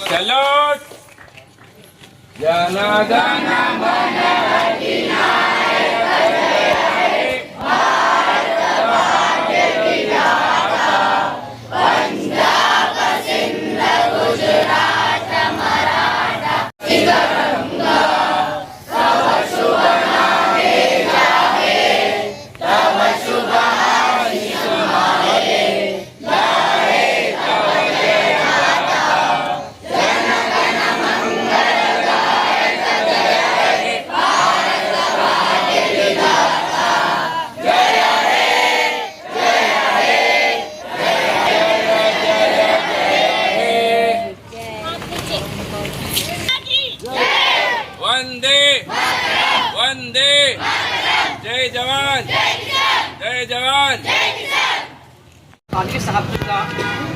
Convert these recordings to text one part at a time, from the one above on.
चलो जनगण मन वंदे वंदे जय जवान जय जवान। कादरी साहब का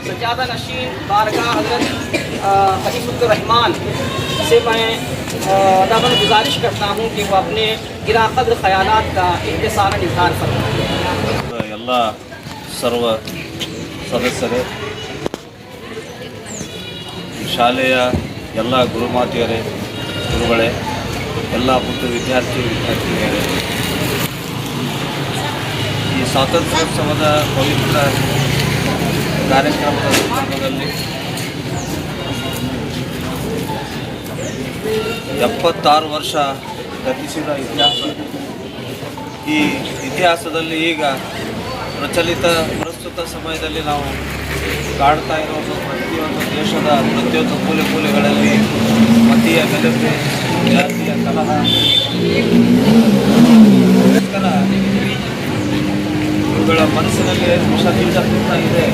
सज्जादा नशीन बारगाह हज़रत खलीफुर्रहमान से मैं अदाबन गुजारिश करता हूँ कि वो अपने गिरा कद्र ख्यालात का इख्तिसारन इज़हार फरमाएं। ಎಲ್ಲ ಸರ್ವ ಸದಸ್ಯರೇ, ಶಾಲೆಯ ಎಲ್ಲ ಗುರುಮಾತೆಯರೇ, ಗುರುಗಳೇ, ಎಲ್ಲ ಪುಟ್ಟ ವಿದ್ಯಾರ್ಥಿನಿಯರೇ, ಈ ಸ್ವಾತಂತ್ರ್ಯೋತ್ಸವದ ಪವಿತ್ರ ಕಾರ್ಯಕ್ರಮದ ಸಂದರ್ಭದಲ್ಲಿ 76 ವರ್ಷ ಗತಿಸಿದ ಇತಿಹಾಸ. ಈ ಇತಿಹಾಸದಲ್ಲಿ ಈಗ ಪ್ರಸ್ತುತ ಸಮಯದಲ್ಲಿ ನಾವು ಕಾಡ್ತಾ ಇರೋದು ಪ್ರತಿಯೊಂದು ದೇಶದ ಪ್ರತಿಯೊಂದು ಮೂಲೆಗಳಲ್ಲಿ ಮತೀಯ ಗಲಭೆ, ಜಾತಿಯ ಕಲಹ, ಇವುಗಳ ಮನಸ್ಸಿನಲ್ಲಿ ವಿಷ ಬೀಜ ಬಿತ್ತಾ ಇದೆ.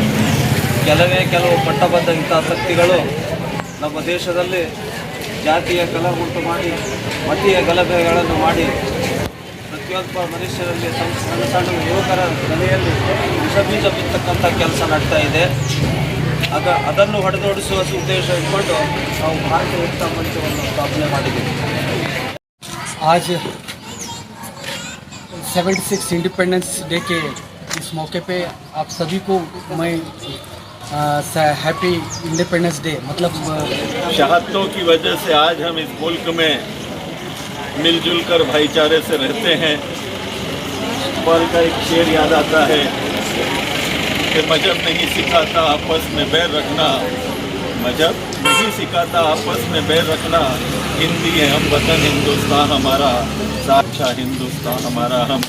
ಕೆಲವು ಪಟ್ಟಬದ್ಧ ಹಿತಾಸಕ್ತಿಗಳು ನಮ್ಮ ದೇಶದಲ್ಲಿ ಜಾತಿಯ ಕಲಹ ಉಂಟು ಮಾಡಿ, ಮತೀಯ ಗಲಭೆಗಳನ್ನು ಮಾಡಿ ಪ್ರತಿಯೊಬ್ಬ ಮನುಷ್ಯರಲ್ಲಿ ಸಣ್ಣ ಸಣ್ಣ ಯುವಕರ ತಲೆಯಲ್ಲಿ ವಿಷ ಬೀಜ ಬಿತ್ತಕ್ಕಂಥ ಕೆಲಸ ನಡ್ತಾ ಇದೆ. ಅದನ್ನು ಹೊಡೆದೋಡಿಸುವ ಉದ್ದೇಶ ಇಟ್ಕೊಂಡು ನಾವು ಭಾರತೀಯ ಏಕತಾ ಮಂಚವನ್ನು ಸ್ಥಾಪನೆ ಮಾಡಿದ್ದೀವಿ. आज 76 इंडिपेंडेंस डे के इस मौके पे आप सभी को मैं हैप्पी इंडिपेंडेंस डे मतलब शहादतों की वजह से आज हम इस मुल्क में मिलजुल कर भाईचारे से रहते हैं। इकबाल का एक शेर याद आता है कि मजहब नहीं सिखाता आपस में बैर रखना, मजहब नहीं सिखाता आपस में बैर रखना, हिंदी है हम वतन हिंदुस्तान हमारा, साक्षा हिंदुस्तान हमारा, हम